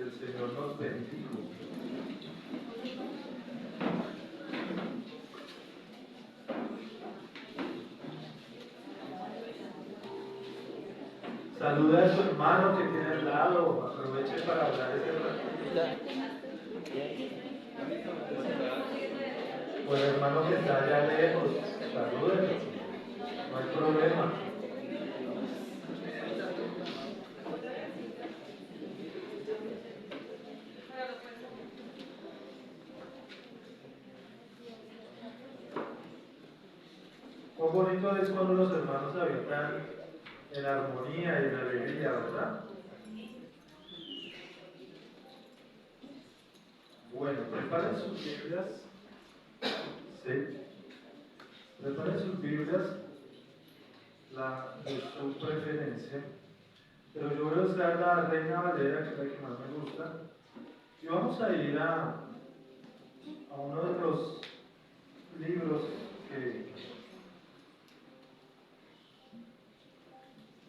el Señor nos bendiga. Saluda a su hermano que tiene al lado, aproveche para hablar ese ratito. O el hermano que está allá lejos, salúdenlo, no hay problema. Cuán bonito es cuando los hermanos habitan en armonía y en alegría, ¿verdad? Bueno, preparen sus Biblias. Sí. Preparen sus Biblias, la de su preferencia. Pero yo voy a usar la Reina Valera, que es la que más me gusta. Y vamos a ir a uno de los libros que...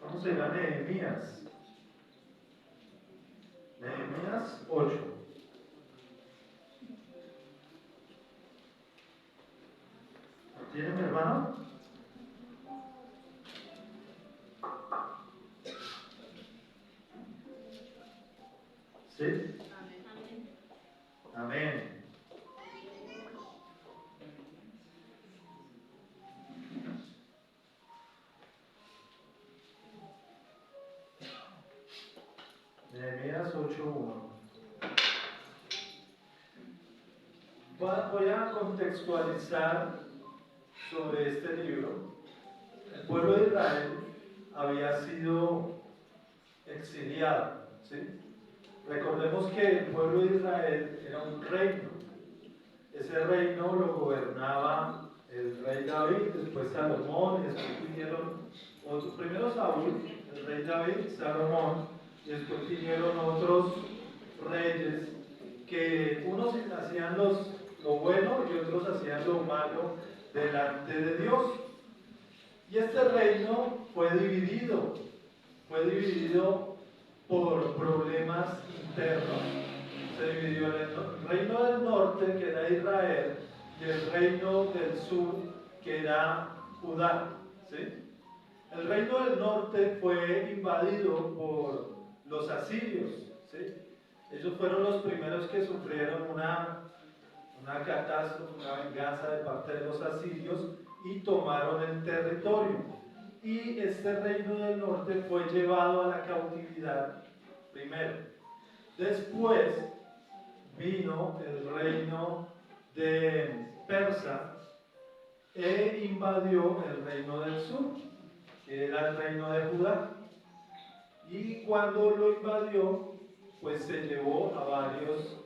Vamos a ir a Nehemías. Nehemías 8. ¿Tiene mi hermano? ¿Sí? Amén. Amén. Nehemías 8:1. Voy a contextualizar sobre este libro. El pueblo de Israel había sido exiliado, ¿sí? Recordemos que el pueblo de Israel era un reino. Ese reino lo gobernaba el rey David, después Salomón, y después vinieron otros, primero Saúl, el rey David, Salomón, y después vinieron otros reyes que unos hacían lo bueno y otros hacían lo malo delante de Dios. Y este reino fue dividido por problemas internos. Se dividió en el reino del norte, que era Israel, y el reino del sur, que era Judá. ¿Sí? El reino del norte fue invadido por los asirios. ¿Sí? Ellos fueron los primeros que sufrieron una catástrofe, una venganza de parte de los asirios y tomaron el territorio. Y este reino del norte fue llevado a la cautividad primero. Después vino el reino de Persa e invadió el reino del sur, que era el reino de Judá. Y cuando lo invadió, pues se llevó a varios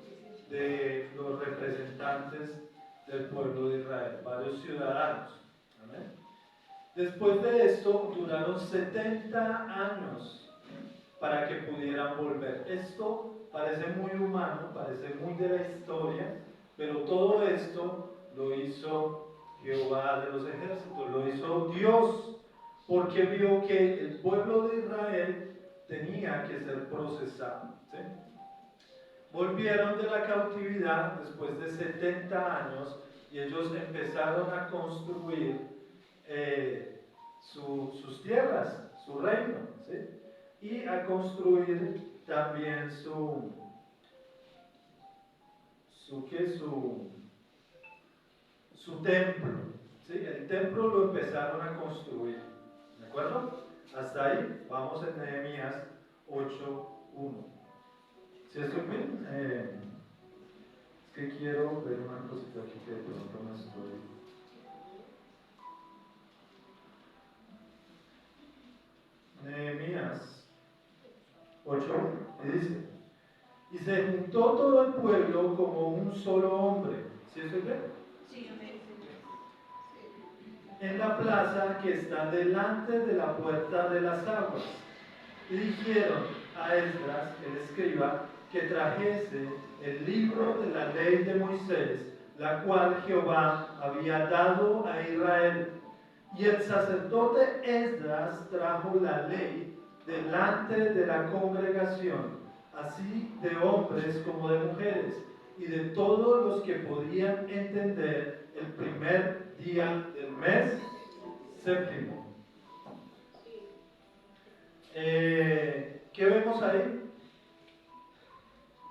de los representantes del pueblo de Israel, varios ciudadanos. ¿Amén? Después de esto duraron 70 años para que pudieran volver. Esto parece muy humano, parece muy de la historia, pero todo esto lo hizo Jehová de los ejércitos, lo hizo Dios, porque vio que el pueblo de Israel tenía que ser procesado. ¿Sí? Volvieron de la cautividad después de 70 años y ellos empezaron a construir sus tierras, su reino, ¿sí? Y a construir también su templo, ¿sí? El templo lo empezaron a construir, ¿de acuerdo? Hasta ahí vamos en Nehemías 8:1. ¿Sí estoy bien? Es que quiero ver una cosita aquí que de pronto no estoy. Nehemías 8, y dice: y se juntó todo el pueblo como un solo hombre. ¿Sí estoy bien? Sí, amén. En la plaza que está delante de la puerta de las aguas. Y dijeron a Esdras, el escriba, que trajese el libro de la ley de Moisés, la cual Jehová había dado a Israel. Y el sacerdote Esdras trajo la ley delante de la congregación, así de hombres como de mujeres, y de todos los que podían entender el primer día del mes séptimo. ¿Qué vemos ahí?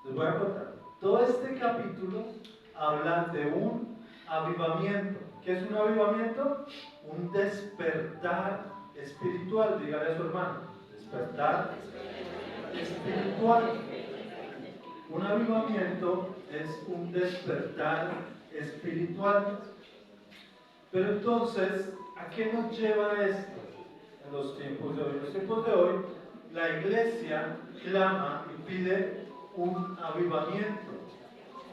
Les voy a contar. Todo este capítulo habla de un avivamiento. ¿Qué es un avivamiento? Un despertar espiritual. Dígale a su hermano. Despertar espiritual. Un avivamiento es un despertar espiritual. Pero entonces, ¿a qué nos lleva esto en los tiempos de hoy? En los tiempos de hoy, la iglesia clama y pide un avivamiento.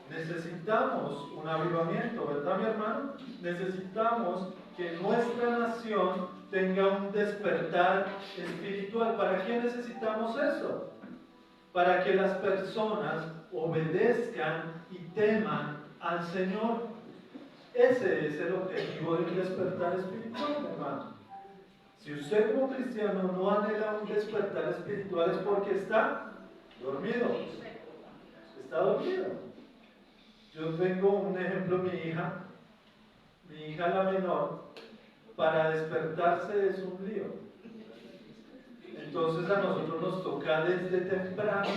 Necesitamos un avivamiento, ¿verdad, mi hermano? Necesitamos que nuestra nación tenga un despertar espiritual. ¿Para qué necesitamos eso? Para que las personas obedezcan y teman al Señor. Ese es el objetivo del despertar espiritual, hermano. Si usted como cristiano no anhela un despertar espiritual es porque está dormido. Está dormido. Yo tengo un ejemplo, mi hija la menor, para despertarse es un lío. Entonces a nosotros nos toca desde temprano,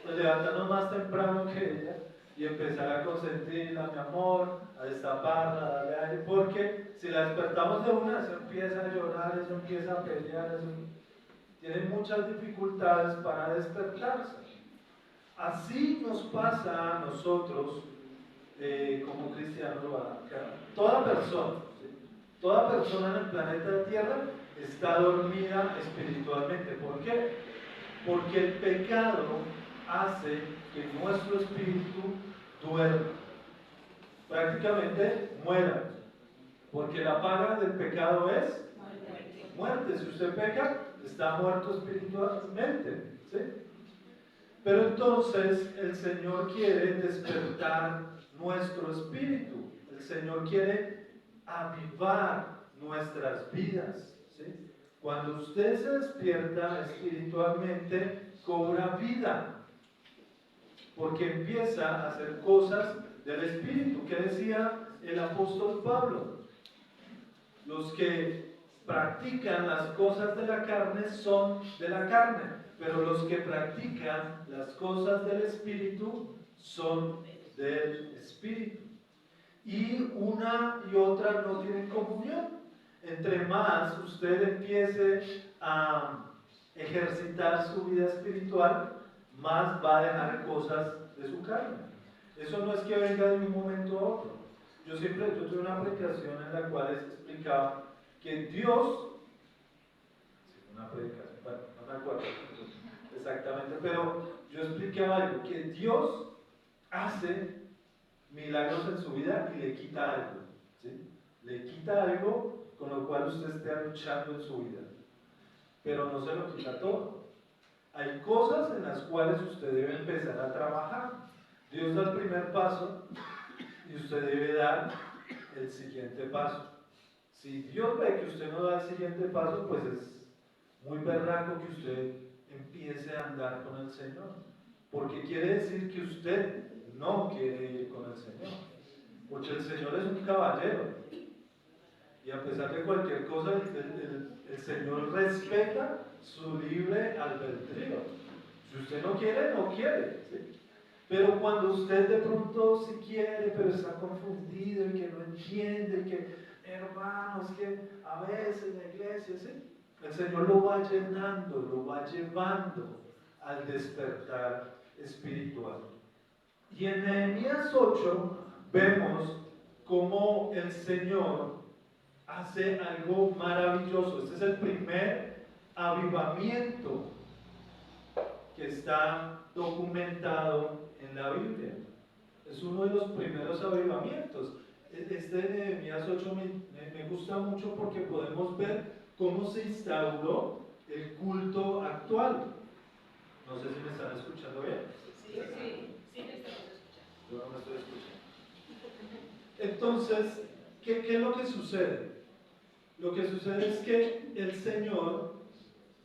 levantarnos más temprano que ella y empezar a consentirla, mi amor, a destaparla, a darle aire, porque si la despertamos de una, eso empieza a llorar, eso empieza a pelear, tiene muchas dificultades para despertarse. Así nos pasa a nosotros como cristianos. Toda persona en el planeta Tierra está dormida espiritualmente. ¿Por qué? Porque el pecado hace que nuestro espíritu duerma, prácticamente muera, porque la paga del pecado es muerte. Si usted peca, está muerto espiritualmente, ¿sí? Pero entonces el Señor quiere despertar nuestro espíritu. El Señor quiere avivar nuestras vidas, ¿sí? Cuando usted se despierta espiritualmente, cobra vida, porque empieza a hacer cosas del espíritu. ¿Qué decía el apóstol Pablo? Los que practican las cosas de la carne son de la carne, pero los que practican las cosas del espíritu son del espíritu. Y una y otra no tienen comunión. Entre más usted empiece a ejercitar su vida espiritual, más va a dejar cosas de su carne. Eso no es que venga de un momento a otro. Yo tuve una predicación en la cual explicaba que Dios, una predicación, bueno, no me acuerdo exactamente, pero yo explicaba algo, que Dios hace milagros en su vida y le quita algo, ¿sí? Le quita algo con lo cual usted esté luchando en su vida, pero no se lo quita todo. Hay cosas en las cuales usted debe empezar a trabajar. Dios da el primer paso y usted debe dar el siguiente paso. Si Dios ve que usted no da el siguiente paso, pues es muy berraco que usted empiece a andar con el Señor, porque quiere decir que usted no quiere ir con el Señor, porque el Señor es un caballero y a pesar de cualquier cosa el Señor respeta su libre albedrío. Si usted no quiere, no quiere, ¿sí? Pero cuando usted de pronto sí quiere, pero está confundido y que no entiende, que hermanos, que a veces la iglesia, ¿sí? El Señor lo va llenando, lo va llevando al despertar espiritual. Y en Nehemías 8 vemos cómo el Señor hace algo maravilloso. Este es el primer avivamiento que está documentado en la Biblia. Es uno de los primeros avivamientos. Este de Nehemías 8 me gusta mucho porque podemos ver cómo se instauró el culto actual. No sé si me están escuchando bien. Sí, te estamos escuchando. Yo no me estoy escuchando. Entonces, ¿qué es lo que sucede? Lo que sucede es que el Señor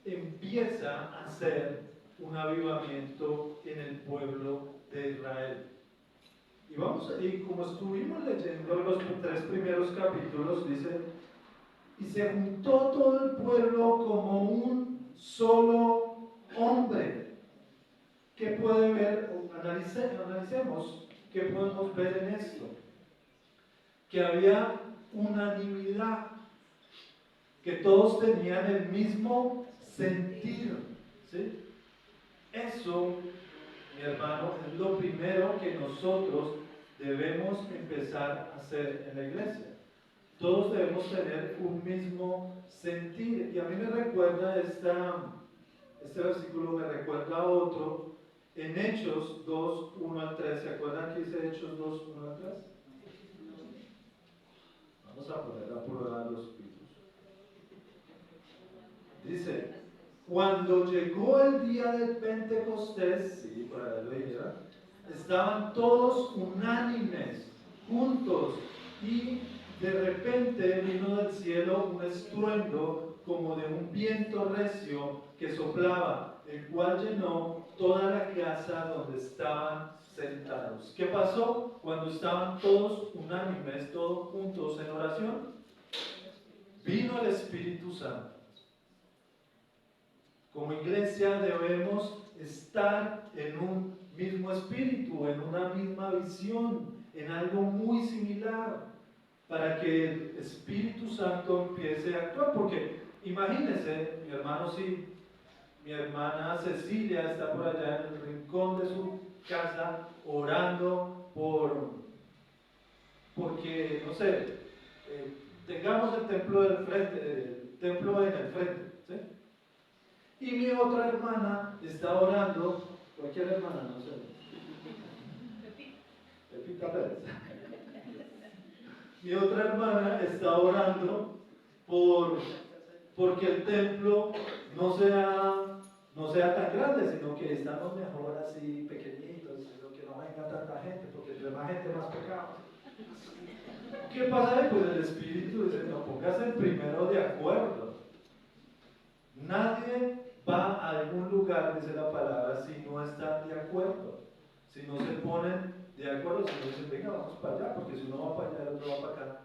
empieza a hacer un avivamiento en el pueblo de Israel. Y como estuvimos leyendo los 3 primeros capítulos, dice, y se juntó todo el pueblo como un solo hombre. ¿Qué puede ver? Analicemos qué podemos ver en esto. Que había unanimidad, que todos tenían el mismo sentir, ¿sí? Eso, mi hermano, es lo primero que nosotros debemos empezar a hacer en la iglesia. Todos debemos tener un mismo sentir. Y a mí me recuerda este versículo, me recuerda a otro en Hechos 2, 1 al 3. ¿Se acuerdan que dice Hechos 2, 1 al 3? Vamos a poner a prueba los espíritus. Dice, cuando llegó el día del Pentecostés, sí, por ahí lo dijeron, estaban todos unánimes, juntos, y de repente vino del cielo un estruendo como de un viento recio que soplaba, el cual llenó toda la casa donde estaban sentados. ¿Qué pasó cuando estaban todos unánimes, todos juntos en oración? Vino el Espíritu Santo. Como iglesia debemos estar en un mismo espíritu, en una misma visión, en algo muy similar, para que el Espíritu Santo empiece a actuar. Porque imagínense, mi hermano, si mi hermana Cecilia está por allá en el rincón de su casa orando porque, no sé, tengamos el templo del frente, el templo en el frente, ¿sí? Y mi otra hermana está orando, cualquier hermana, no sé, Pepita Pérez. Mi otra hermana está orando porque el templo no sea tan grande, sino que estamos mejor así pequeñitos, sino que no venga tanta gente, porque entre más gente más pecado. ¿Qué pasa ahí? Pues el Espíritu dice, no, póngase primero de acuerdo. Nadie va a algún lugar, dice la palabra, si no están de acuerdo, si no se ponen de acuerdo, si no dicen, venga, vamos para allá, porque si uno va para allá, el otro va para acá.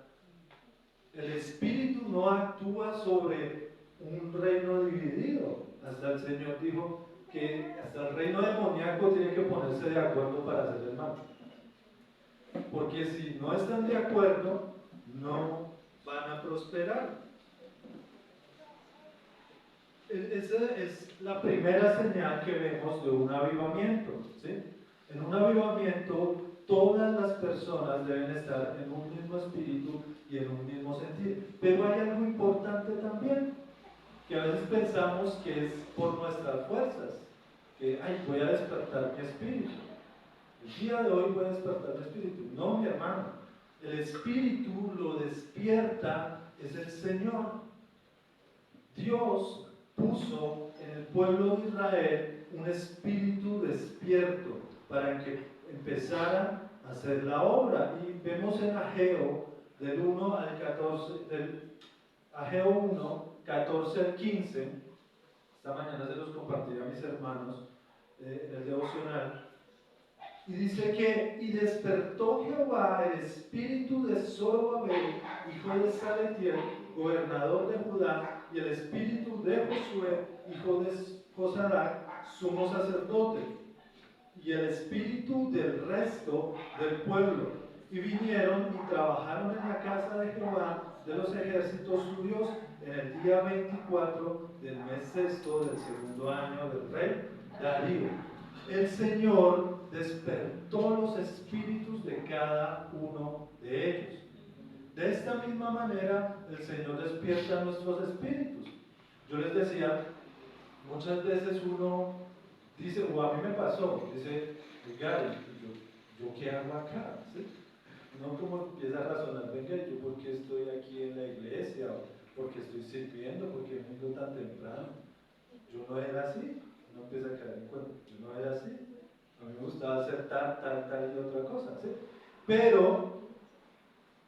El Espíritu no actúa sobre un reino dividido. Hasta el Señor dijo que hasta el reino demoníaco tiene que ponerse de acuerdo para hacer el mal. Porque si no están de acuerdo, no van a prosperar. Esa es la primera señal que vemos de un avivamiento, ¿sí? En un avivamiento, todas las personas deben estar en un mismo espíritu y en un mismo sentido. Pero hay algo importante también, que a veces pensamos que es por nuestras fuerzas, que, ay, voy a despertar mi espíritu. El día de hoy voy a despertar mi espíritu. No, mi hermano, el espíritu lo despierta es el Señor. Dios puso en el pueblo de Israel un espíritu despierto para que empezaran a hacer la obra. Y vemos en Ageo del 1 al 14, Ageo 1, 14 al 15, esta mañana se los compartí a mis hermanos en el devocional, y dice que, y despertó Jehová el espíritu de Zorobabel, hijo de Salatiel, gobernador de Judá, y el espíritu de Josué, hijo de Josadac, sumo sacerdote, y el espíritu del resto del pueblo. Y vinieron y trabajaron en la casa de Jehová de los ejércitos su Dios en el día 24 del mes sexto del segundo año del rey Darío. El Señor despertó los espíritus de cada uno de ellos. De esta misma manera, el Señor despierta nuestros espíritus. Yo les decía, muchas veces uno dice, o a mí me pasó, dice, Gary, ¿yo qué hago acá? ¿Sí? Uno como empieza a razonar, venga, ¿yo por qué estoy aquí en la iglesia? ¿Por qué estoy sirviendo? ¿Por qué vengo tan temprano? Yo no era así. Uno empieza a caer en cuenta, yo no era así. A mí me gustaba hacer tal y otra cosa, ¿sí? Pero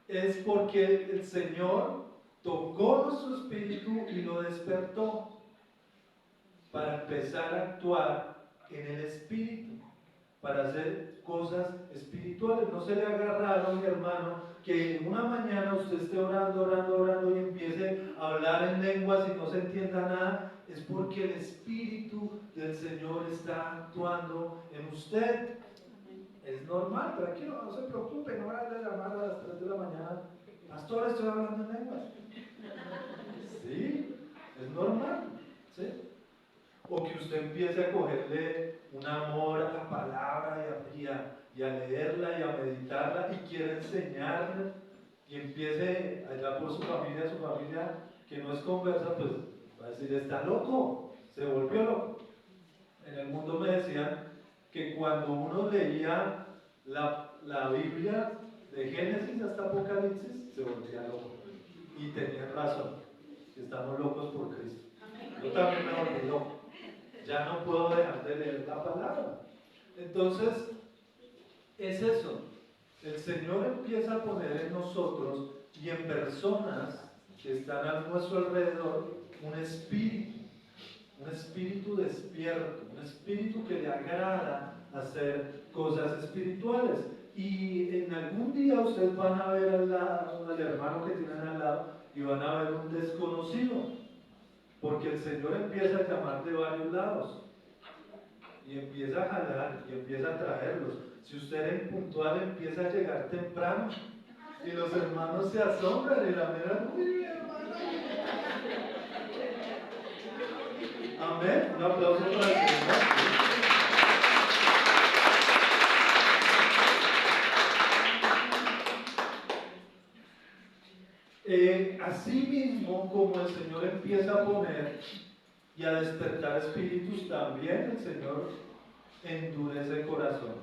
es porque el Señor tocó nuestro espíritu y lo despertó para empezar a actuar en el espíritu, para hacer cosas espirituales. No se le haga raro, mi hermano, que una mañana usted esté orando, orando, orando y empiece a hablar en lenguas y no se entienda nada. Es porque el Espíritu del Señor está actuando en usted. Es normal, tranquilo, no se preocupe, no vaya a llamar a las 3 de la mañana. Pastor, estoy hablando en lenguas. Sí, es normal, ¿sí? O que usted empiece a cogerle un amor a la palabra y a leerla y a meditarla y quiere enseñarle y empiece allá por su familia que no es conversa, pues va a decir, está loco, se volvió loco. En el mundo me decían que cuando uno leía la Biblia de Génesis hasta Apocalipsis, se volvía loco. Y tenían razón, que estamos locos por Cristo. Yo también me volví loco. Ya no puedo dejar de leer la palabra. Entonces, es eso. El Señor empieza a poner en nosotros y en personas que están a nuestro alrededor un espíritu despierto, un espíritu que le agrada hacer cosas espirituales. Y en algún día ustedes van a ver al hermano que tienen al lado y van a ver un desconocido. Porque el Señor empieza a llamar de varios lados y empieza a jalar y empieza a traerlos. Si usted era impuntual, empieza a llegar temprano y los hermanos se asombran y la miran, uy, mi hermano. Amén. Un aplauso para el Señor. Así mismo como el Señor empieza a poner y a despertar espíritus, también el Señor endurece corazones.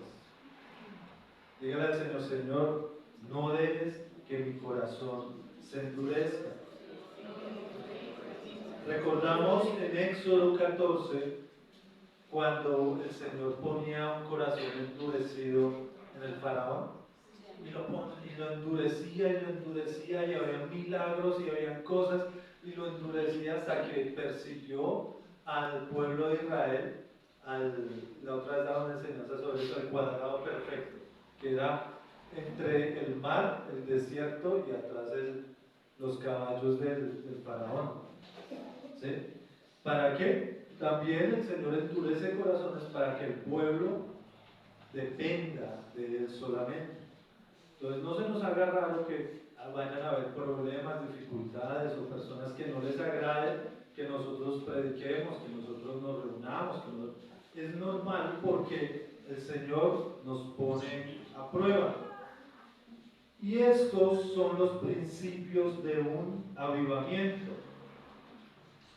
Dígale al Señor, Señor, no dejes que mi corazón se endurezca. Recordamos en Éxodo 14, cuando el Señor ponía un corazón endurecido en el faraón, y lo endurecía y había milagros y había cosas, y lo endurecía hasta que persiguió al pueblo de Israel. La otra vez daba una enseñanza sobre eso, el cuadrado perfecto, que era entre el mar, el desierto y atrás los caballos del faraón. ¿Sí? ¿Para qué? También el Señor endurece corazones para que el pueblo dependa de Él solamente. Entonces no se nos haga raro que vayan a haber problemas, dificultades o personas que no les agrade que nosotros prediquemos, que nosotros nos reunamos. Es normal porque el Señor nos pone a prueba. Y estos son los principios de un avivamiento.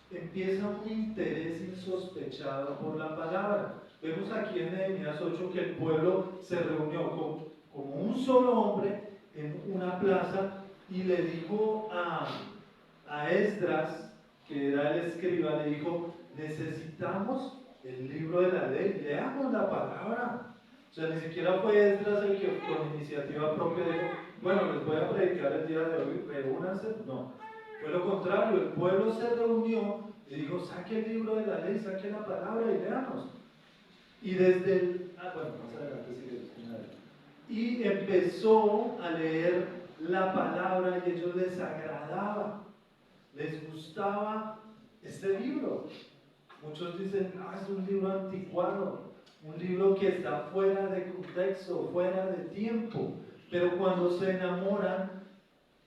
Empieza un interés insospechado por la palabra. Vemos aquí en Nehemías 8 que el pueblo se reunió como un solo hombre en una plaza y le dijo a Esdras, que era el escriba, le dijo, necesitamos el libro de la ley, leamos la palabra. O sea, ni siquiera fue Esdras el que con iniciativa propia dijo, bueno, les voy a predicar el día de hoy, reúnanse. No, fue lo contrario, el pueblo se reunió y dijo, saque el libro de la ley, saque la palabra y leamos. Y desde más adelante sigue. Y empezó a leer la palabra y a ellos les agradaba, les gustaba este libro. Muchos dicen, es un libro anticuado, un libro que está fuera de contexto, fuera de tiempo. Pero cuando se enamoran,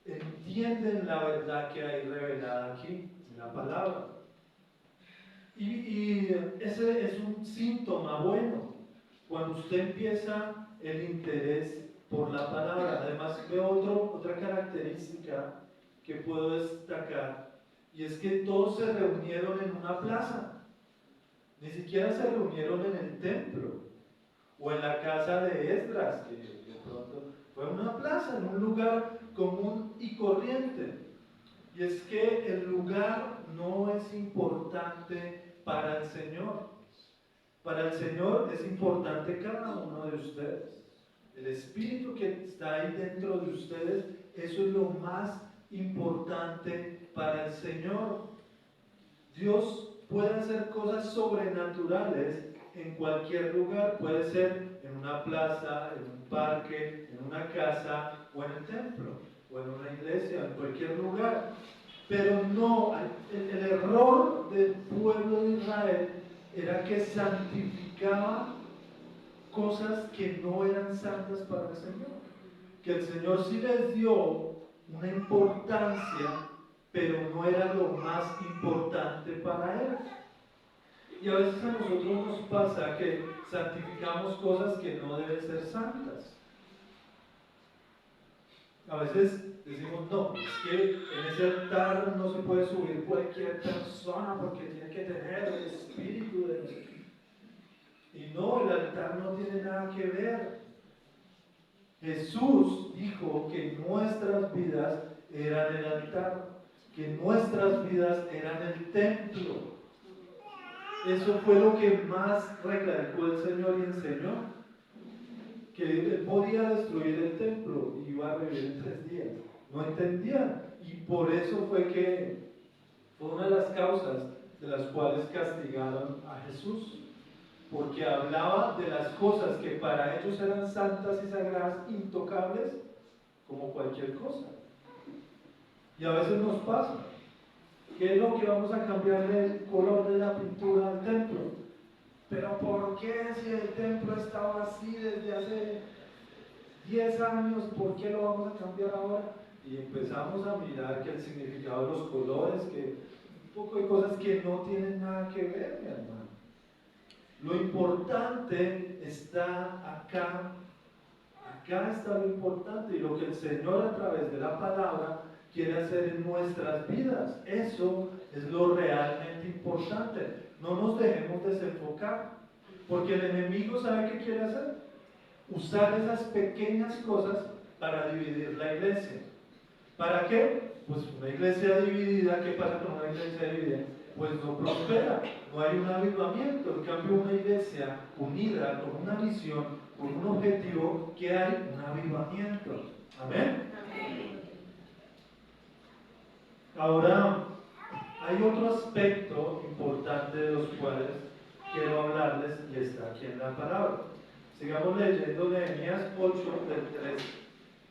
entienden la verdad que hay revelada aquí, en la palabra. Y ese es un síntoma bueno. Cuando usted empieza el interés por la palabra. Además, veo otra característica que puedo destacar, y es que todos se reunieron en una plaza. Ni siquiera se reunieron en el templo o en la casa de Esdras, que de pronto fue una plaza, en un lugar común y corriente. Y es que el lugar no es importante para el Señor. Para el Señor es importante cada uno de ustedes. El espíritu que está ahí dentro de ustedes, eso es lo más importante para el Señor. Dios puede hacer cosas sobrenaturales en cualquier lugar, puede ser en una plaza, en un parque, en una casa o en el templo, o en una iglesia, en cualquier lugar. Pero no, el error del pueblo de Israel era que santificaba cosas que no eran santas para el Señor. Que el Señor sí les dio una importancia, pero no era lo más importante para Él. Y a veces a nosotros nos pasa que santificamos cosas que no deben ser santas. A veces decimos, no, es que en ese altar no se puede subir cualquier persona porque tiene que tener el espíritu de Dios. Y no, el altar no tiene nada que ver. Jesús dijo que nuestras vidas eran el altar, que nuestras vidas eran el templo. Eso fue lo que más recalcó el Señor y enseñó, que Él podía destruir el templo y iba a revivir en 3 días. No entendían, y por eso fue que fue una de las causas de las cuales castigaron a Jesús, porque hablaba de las cosas que para ellos eran santas y sagradas, intocables, como cualquier cosa. Y a veces nos pasa. ¿Qué es lo que vamos a cambiarle el color de la pintura al templo? Pero ¿por qué si el templo estaba así desde hace 10 años, por qué lo vamos a cambiar ahora? Y empezamos a mirar que el significado de los colores, que un poco de cosas que no tienen nada que ver, mi hermano. Lo importante está acá. Acá está lo importante y lo que el Señor a través de la palabra quiere hacer en nuestras vidas. Eso es lo realmente importante. No nos dejemos desenfocar, porque el enemigo ¿sabe qué quiere hacer? Usar esas pequeñas cosas para dividir la iglesia. ¿Para qué? Pues una iglesia dividida, ¿qué pasa con una iglesia dividida? Pues no prospera, no hay un avivamiento. En cambio, una iglesia unida con una visión, con un objetivo, que hay un avivamiento. Amén. Ahora, hay otro aspecto importante de los cuales quiero hablarles y está aquí en la palabra. Sigamos leyendo Nehemías 8, del 3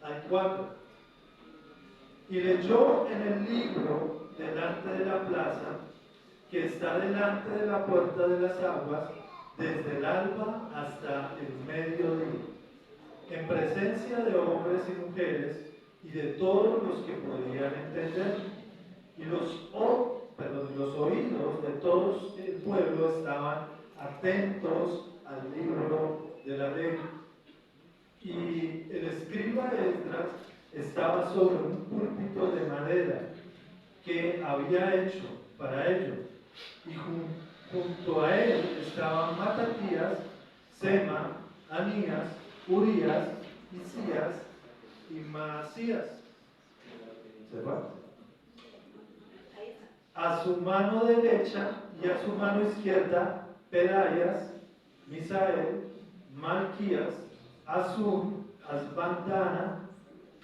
al 4. Y leyó en el libro delante de la plaza, que está delante de la puerta de las aguas, desde el alba hasta el mediodía, en presencia de hombres y mujeres y de todos los que podían entender. Y los oídos de todo el pueblo estaban atentos al libro de la ley. Y el escriba Esdras estaba sobre un púlpito de madera que había hecho para ello. Y junto a él estaban Matatías, Sema, Anías, Urías, Isías y Maasías. ¿Se va? A su mano derecha y a su mano izquierda, Pedayas, Misael, Malquías, Azum, Asbandana,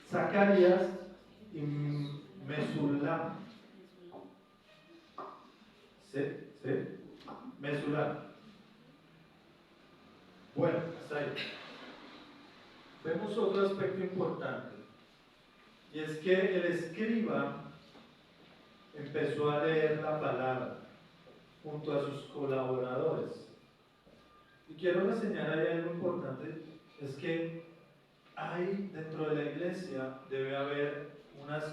Zacarías y Mesulam. ¿Sí? Mesulam. Bueno, hasta ahí. Vemos otro aspecto importante, y es que el escriba empezó a leer la palabra junto a sus colaboradores. Y quiero reseñar ahí algo importante, es que hay dentro de la iglesia debe haber unas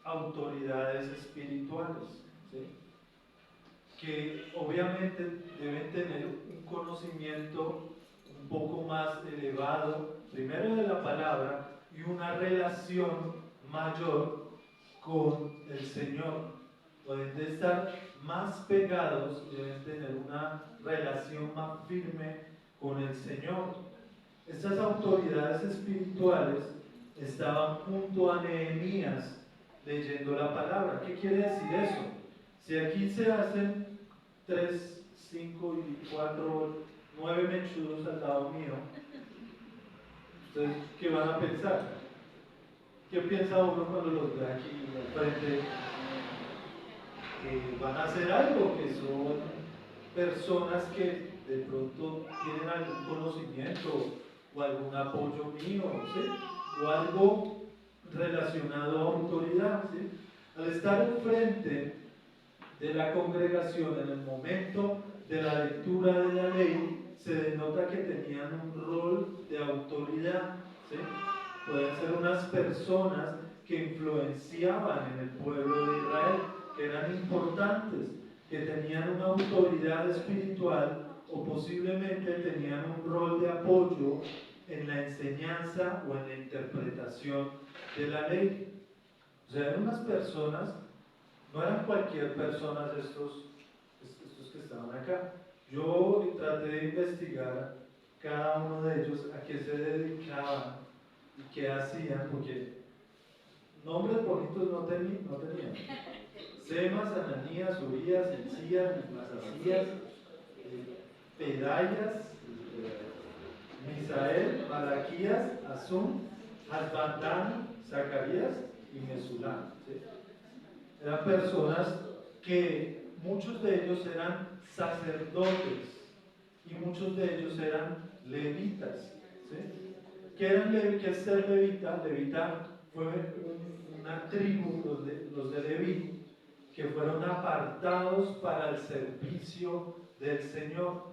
autoridades espirituales, ¿sí? Que obviamente deben tener un conocimiento un poco más elevado, primero de la palabra, y una relación mayor con el Señor. Deben de estar más pegados y deben tener una relación más firme con el Señor. Estas autoridades espirituales estaban junto a Nehemías leyendo la palabra. ¿Qué quiere decir eso? Si aquí se hacen 3, 5 y 4, 9 mechudos al lado mío, ¿ustedes qué van a pensar? ¿Qué piensa uno cuando los ve aquí al frente? Que van a hacer algo, que son personas que de pronto tienen algún conocimiento o algún apoyo mío, ¿sí? O algo relacionado a autoridad, ¿sí? Al estar al frente de la congregación en el momento de la lectura de la ley, se denota que tenían un rol de autoridad, ¿sí? Pueden ser unas personas que influenciaban en el pueblo de Israel, que eran importantes, que tenían una autoridad espiritual o posiblemente tenían un rol de apoyo en la enseñanza o en la interpretación de la ley. O sea, eran unas personas, no eran cualquier persona de estos que estaban acá. Yo traté de investigar cada uno de ellos a qué se dedicaban y qué hacían, porque nombres bonitos no tenían. Semas, Ananías, Urías, Hilcías, Masasías, Pedayas, Misael, Malaquías, Azum, Hasbandán, Zacarías y Mesulam, ¿sí? Eran personas que muchos de ellos eran sacerdotes y muchos de ellos eran levitas, ¿sí? ¿Qué es ser levita? Levita fue una tribu, los de Leví, que fueron apartados para el servicio del Señor.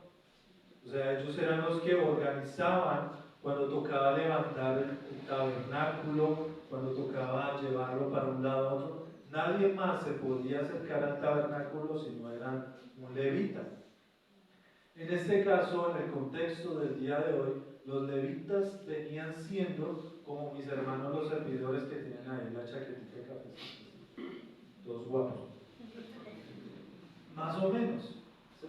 O sea, ellos eran los que organizaban cuando tocaba levantar el tabernáculo, cuando tocaba llevarlo para un lado a otro. Nadie más se podía acercar al tabernáculo si no eran un levita. En este caso, en el contexto del día de hoy, los levitas venían siendo como mis hermanos los servidores que tienen ahí la chaquetita de cafecita, todos guapos. Más o menos, ¿sí?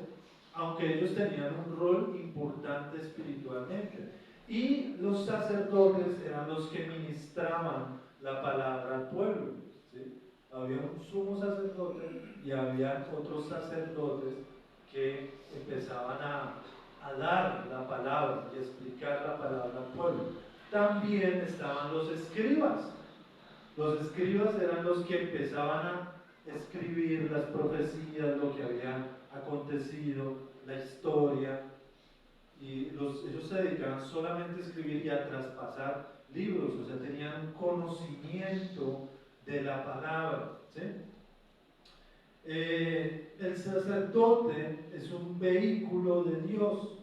Aunque ellos tenían un rol importante espiritualmente. Y los sacerdotes eran los que ministraban la palabra al pueblo, ¿sí? Había un sumo sacerdote y había otros sacerdotes que empezaban a dar la palabra y explicar la palabra al pueblo. También estaban los escribas. Los escribas eran los que empezaban a escribir las profecías, lo que había acontecido, la historia, y ellos se dedicaban solamente a escribir y a traspasar libros, o sea, tenían un conocimiento de la palabra, ¿sí? El sacerdote es un vehículo de Dios.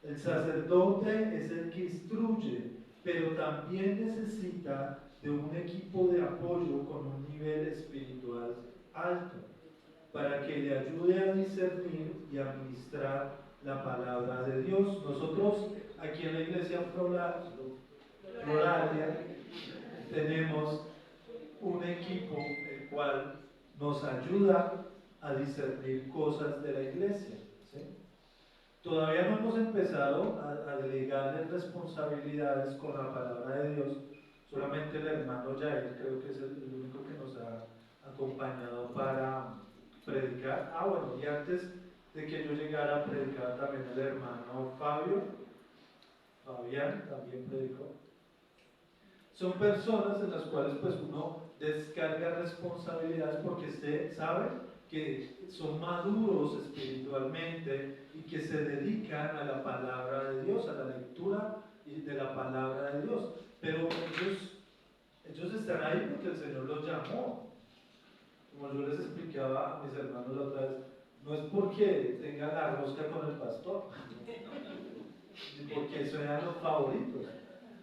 El sacerdote es el que instruye, pero también necesita de un equipo de apoyo con un nivel espiritual alto, para que le ayude a discernir y a ministrar la palabra de Dios. Nosotros aquí en la iglesia Floralia tenemos un equipo el cual nos ayuda a discernir cosas de la iglesia, ¿sí? Todavía no hemos empezado a delegarle responsabilidades con la palabra de Dios. Solamente el hermano Jair creo que es el único que nos ha acompañado para predicar. Ah, bueno, y antes de que yo llegara a predicar también el hermano Fabián también predicó. Son personas en las cuales pues uno descarga responsabilidades porque usted sabe que son maduros espiritualmente y que se dedican a la palabra de Dios, a la lectura de la palabra de Dios. Pero ellos están ahí porque el Señor los llamó. Como yo les explicaba a mis hermanos la otra vez, no es porque tengan la rosca con el pastor, ni porque sean los favoritos.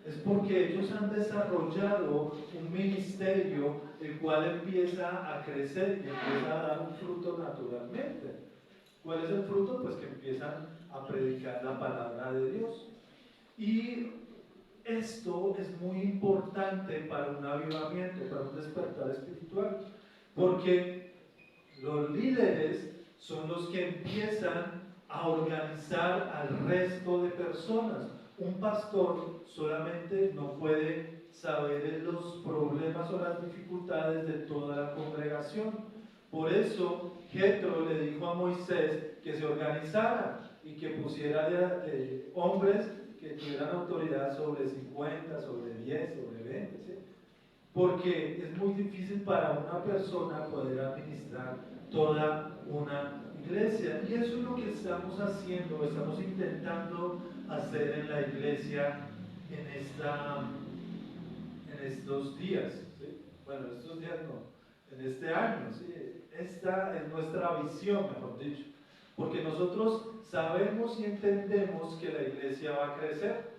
Es porque ellos han desarrollado un ministerio el cual empieza a crecer y empieza a dar un fruto naturalmente. ¿Cuál es el fruto? Pues que empiezan a predicar la palabra de Dios. Y esto es muy importante para un avivamiento, para un despertar espiritual, porque los líderes son los que empiezan a organizar al resto de personas. Un pastor solamente no puede saber los problemas o las dificultades de toda la congregación. Por eso Jetro le dijo a Moisés que se organizara y que pusiera de hombres que tuvieran autoridad sobre 50, sobre 10, sobre 20, ¿sí? Porque es muy difícil para una persona poder administrar toda una iglesia. Y eso es lo que estamos haciendo, estamos intentando hacer en la iglesia en estos días. ¿Sí? Bueno, estos días no, en este año. ¿Sí? Esta es nuestra visión, mejor dicho. Porque nosotros sabemos y entendemos que la iglesia va a crecer.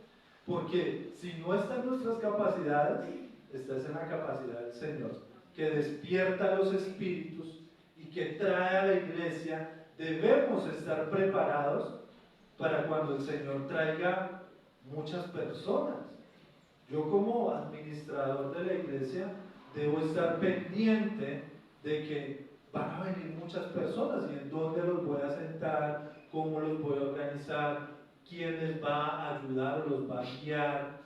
Porque si no están nuestras capacidades, estás en la capacidad del Señor, que despierta los espíritus y que trae a la iglesia. Debemos estar preparados para cuando el Señor traiga muchas personas. Yo como administrador de la iglesia debo estar pendiente de que van a venir muchas personas y en dónde los voy a sentar, cómo los voy a organizar, quién les va a ayudar o los va a guiar,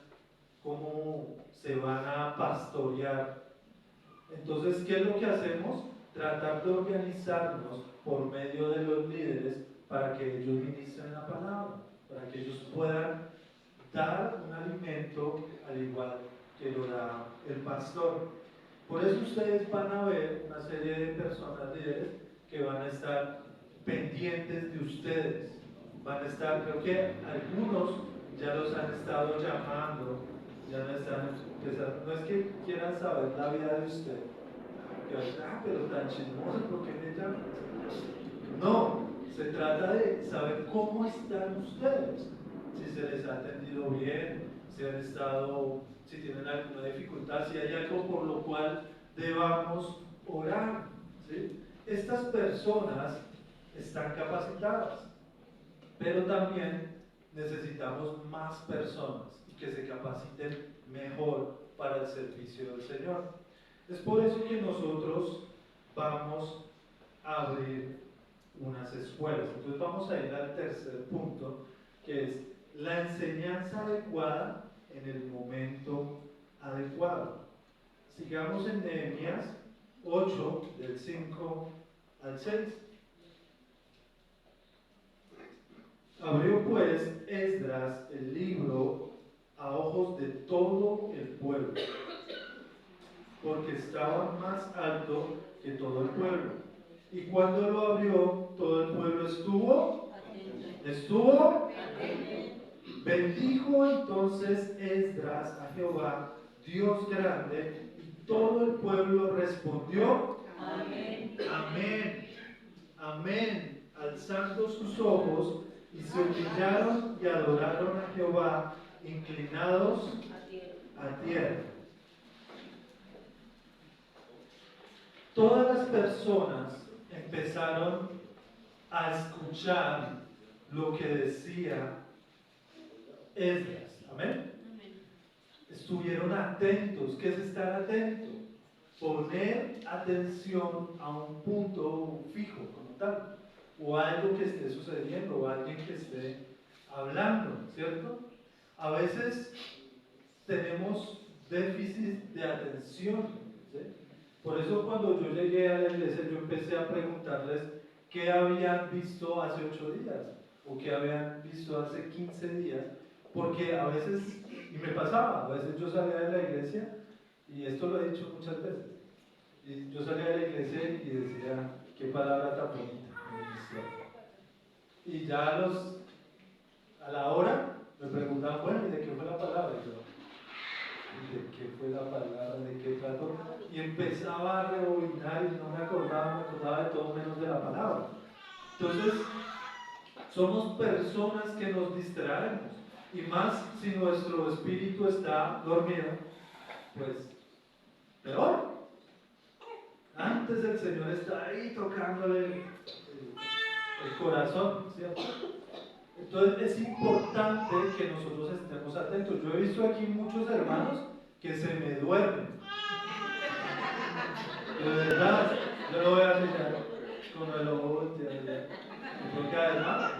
cómo se van a pastorear. Entonces, ¿qué es lo que hacemos? Tratar de organizarnos por medio de los líderes para que ellos ministren la palabra, para que ellos puedan dar un alimento al igual que lo da el pastor. Por eso ustedes van a ver una serie de personas líderes que van a estar pendientes de ustedes. Van a estar, creo que algunos ya los han estado llamando, ya no están empezando. No es que quieran saber la vida de usted, que pero tan chismoso, ¿por qué me llaman? No, se trata de saber cómo están ustedes, si se les ha atendido bien, si tienen alguna dificultad, si hay algo por lo cual debamos orar. ¿Sí? Estas personas están capacitadas, pero también necesitamos más personas y que se capaciten mejor para el servicio del Señor. Es por eso que nosotros vamos a abrir unas escuelas. Entonces vamos a ir al tercer punto, que es la enseñanza adecuada en el momento adecuado. Sigamos en Nehemías 8, del 5 al 6. Abrió pues Esdras el libro a ojos de todo el pueblo, porque estaba más alto que todo el pueblo. Y cuando lo abrió, todo el pueblo estuvo. Bendijo entonces Esdras a Jehová, Dios grande, y todo el pueblo respondió: amén, amén, amén, alzando sus ojos, y se humillaron y adoraron a Jehová, inclinados a tierra. Todas las personas empezaron a escuchar lo que decía Esdras. Amén. Estuvieron atentos. ¿Qué es estar atento? Poner atención a un punto fijo, como tal, o algo que esté sucediendo, o alguien que esté hablando, ¿cierto? A veces tenemos déficit de atención, ¿sí? Por eso cuando yo llegué a la iglesia, yo empecé a preguntarles qué habían visto hace 8 días, o qué habían visto hace 15 días, porque a veces, y me pasaba, a veces yo salía de la iglesia, y esto lo he dicho muchas veces, y yo salía de la iglesia y decía, qué palabra tan bonita, y ya a la hora me preguntaban, bueno, ¿y de qué fue la palabra? Y yo, ¿de qué fue la palabra? ¿De qué trató? Y empezaba a rebobinar y no me acordaba de todo menos de la palabra. Entonces, somos personas que nos distraemos, y más si nuestro espíritu está dormido, pues peor. Antes el Señor está ahí tocándole el corazón, ¿cierto? Entonces es importante que nosotros estemos atentos. Yo he visto aquí muchos hermanos que se me duermen. De verdad, yo lo voy a enseñar con el ojo volteado. Porque además,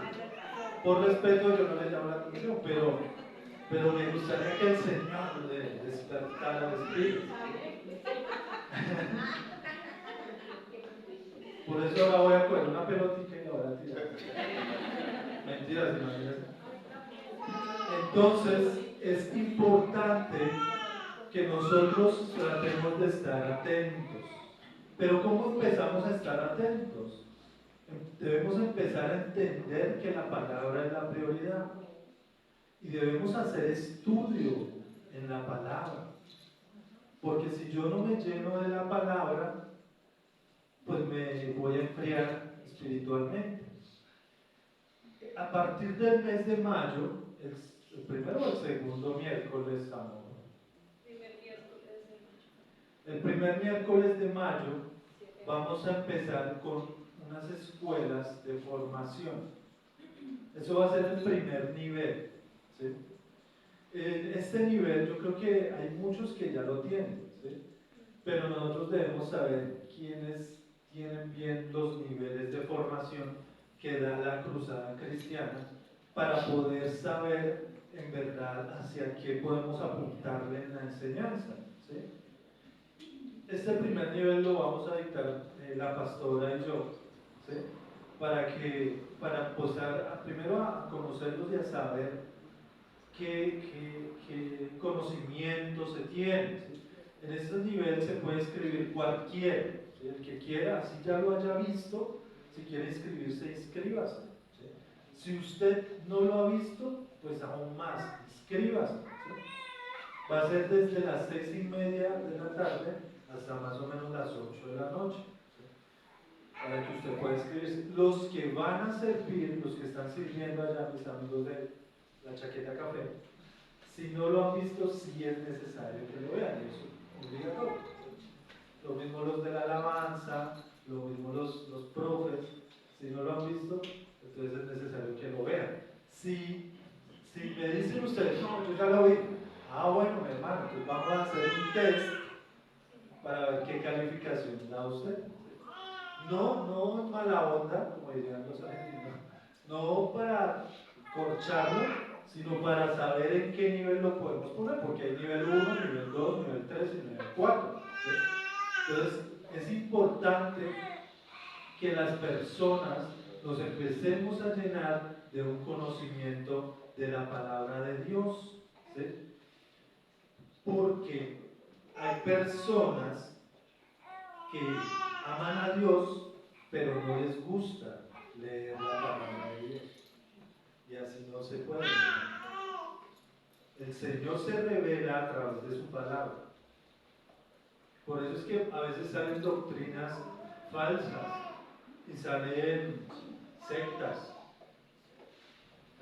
por respeto, yo no le llamo la atención, pero me gustaría que el Señor le despertara el espíritu. Por eso ahora voy a coger una pelotita y la voy a tirar. Mentiras, imagínense. Entonces, es importante que nosotros tratemos de estar atentos. Pero ¿cómo empezamos a estar atentos? Debemos empezar a entender que la palabra es la prioridad y debemos hacer estudio en la palabra, porque si yo no me lleno de la palabra, pues me voy a enfriar espiritualmente. A partir del mes de mayo, el primero o el segundo miércoles, estamos. El primer miércoles de mayo vamos a empezar con unas escuelas de formación. Eso va a ser el primer nivel, ¿sí? Este nivel yo creo que hay muchos que ya lo tienen, ¿sí? Pero nosotros debemos saber quiénes tienen bien los niveles de formación que da la Cruzada Cristiana para poder saber en verdad hacia qué podemos apuntarle en la enseñanza, ¿sí? Este primer nivel lo vamos a dictar la pastora y yo, ¿sí? Para empezar primero a conocerlos y a saber qué conocimiento se tiene, ¿sí? En este nivel se puede escribir cualquiera, ¿sí? El que quiera, así ya lo haya visto, si quiere inscribirse, inscríbase, ¿sí? Si usted no lo ha visto, pues aún más, inscríbase, ¿sí? Va a ser desde las 6:30 de la tarde hasta más o menos las 8 de la noche, ¿sí? Para que usted pueda inscribirse. Los que van a servir, los que están sirviendo allá, mis amigos de la chaqueta café, si no lo han visto, sí es necesario que lo vean, y eso es obligatorio, ¿sí? Lo mismo los de la alabanza, lo mismo los profes, si no lo han visto, entonces es necesario que lo vean. Si me dicen ustedes, no, yo ya lo vi, bueno, mi hermano, entonces vamos a hacer un test para ver qué calificación da usted. No en mala onda, como dirían los argentinos, no para corcharlo, sino para saber en qué nivel lo podemos poner, porque hay nivel 1, nivel 2, nivel 3 y nivel 4, ¿sí? Entonces, es importante que las personas nos empecemos a llenar de un conocimiento de la palabra de Dios, ¿sí? Porque hay personas que aman a Dios, pero no les gusta leer la palabra de Dios. Y así no se puede. El Señor se revela a través de su palabra. Por eso es que a veces salen doctrinas falsas y salen sectas.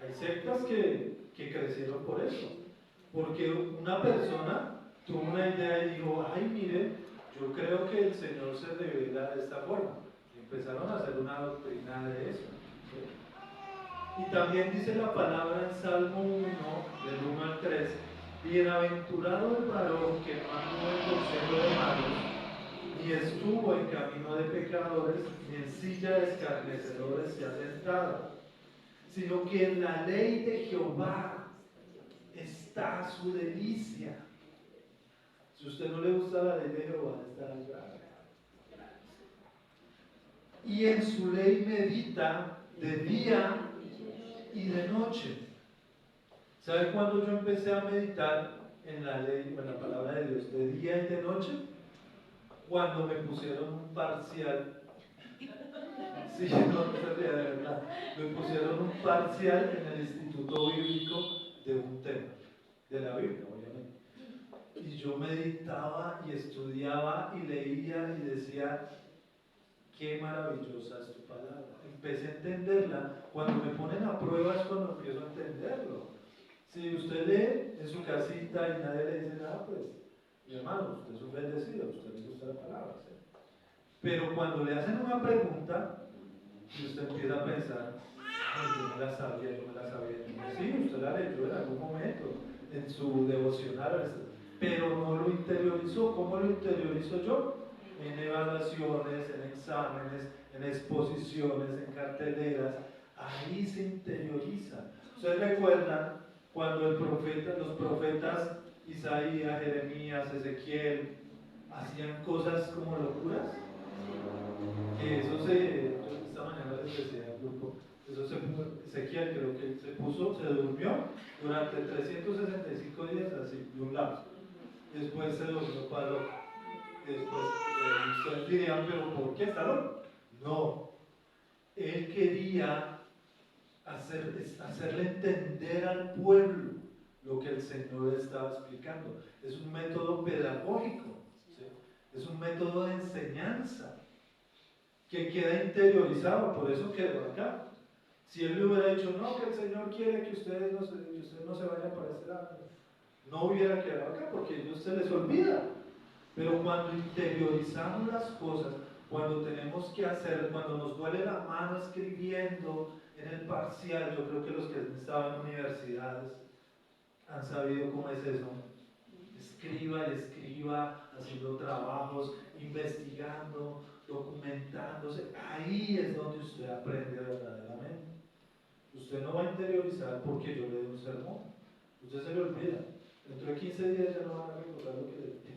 Hay sectas que crecieron por eso. Porque una persona tuvo una idea y dijo, ay, mire, yo creo que el Señor se revela de esta forma. Y empezaron a hacer una doctrina de eso, ¿sí? Y también dice la palabra en Salmo 1, del 1 al 3, bienaventurado el varón que no anduvo en consejo de malos, ni estuvo en camino de pecadores, ni en silla de escarnecedores se ha sentado, sino que en la ley de Jehová está su delicia. Si a usted no le gusta la ley de Jehová, está grave. Y en su ley medita de día y de noche. ¿Sabe cuándo yo empecé a meditar en la ley o en la palabra de Dios de día y de noche? Cuando me pusieron un parcial. Sí, no se ría, de verdad. Me pusieron un parcial en el Instituto Bíblico de un tema, de la Biblia, obviamente. Y yo meditaba y estudiaba y leía y decía, qué maravillosa es tu palabra. Empecé a entenderla. Cuando me ponen a prueba es cuando empiezo a entenderlo. Si usted lee en su casita y nadie le dice nada, pues, mi hermano, usted es un bendecido, a usted le gusta la palabra, ¿sí? Pero cuando le hacen una pregunta y usted empieza a pensar, ay, yo me la sabía. Sí, usted la leyó en algún momento, en su devocional, pero no lo interiorizó. ¿Cómo lo interiorizo yo? En evaluaciones, en exámenes, en exposiciones, en carteleras. Ahí se interioriza. ¿Ustedes recuerdan cuando los profetas Isaías, Jeremías, Ezequiel hacían cosas como locuras? Que eso yo esta mañana les decía al grupo, Ezequiel creo que se durmió durante 365 días así, de un lado. Después se durmió para el otro. Después ustedes dirían, pero ¿por qué está loco? No, él quería hacerle entender al pueblo lo que el Señor estaba explicando. Es un método pedagógico, ¿sí? Es un método de enseñanza que queda interiorizado, por eso quedó acá. Si él le hubiera dicho, no, que el Señor quiere que ustedes no se vayan para este lado, no hubiera quedado acá, porque a ellos se les olvida. Pero cuando interiorizamos las cosas, cuando tenemos que hacer, cuando nos duele la mano escribiendo en el parcial, yo creo que los que han estado en universidades han sabido cómo es eso. Escriba y escriba, haciendo trabajos, investigando, documentándose. Ahí es donde usted aprende verdaderamente. Usted no va a interiorizar porque yo le doy un sermón. Usted se le olvida. Dentro de 15 días ya no van a recordar lo que le dije.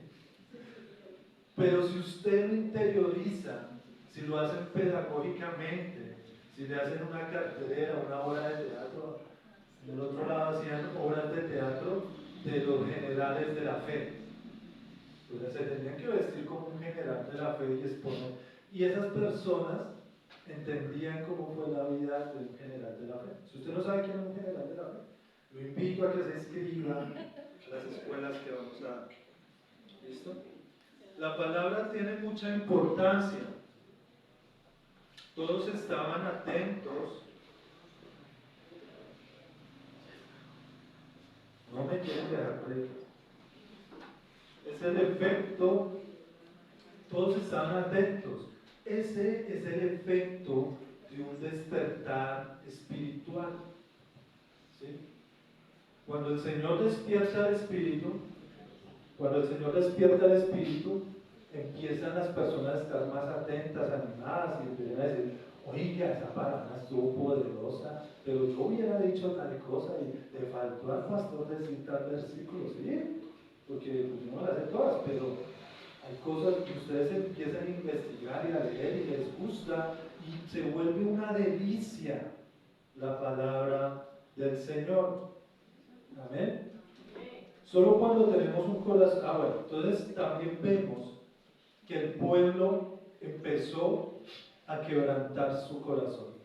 Pero si usted lo interioriza, si lo hacen pedagógicamente, si le hacen una cartelera, una obra de teatro, en el otro lado hacían obras de teatro de los generales de la fe. Pues se tenían que vestir como un general de la fe y exponer. Y esas personas entendían cómo fue la vida de un general de la fe. Si usted no sabe quién es un general de la fe, lo invito a que se inscriba a las escuelas que vamos a dar. ¿Listo? La palabra tiene mucha importancia. Todos estaban atentos. No me quieren dejar predicar. Es el efecto. Todos estaban atentos. Ese es el efecto de un despertar espiritual. ¿Sí? Cuando el Señor despierta el espíritu, empiezan las personas a estar más atentas, animadas y empiezan a decir, oiga, esa palabra estuvo poderosa, pero yo hubiera dicho tal cosa y le faltó al pastor decir tal versículo, ¿sí? Porque pues, yo no las sé todas, pero hay cosas que ustedes empiezan a investigar y a leer y les gusta y se vuelve una delicia la palabra del Señor. Amén. Solo cuando tenemos un corazón. Bueno, entonces también vemos que el pueblo empezó a quebrantar su corazón.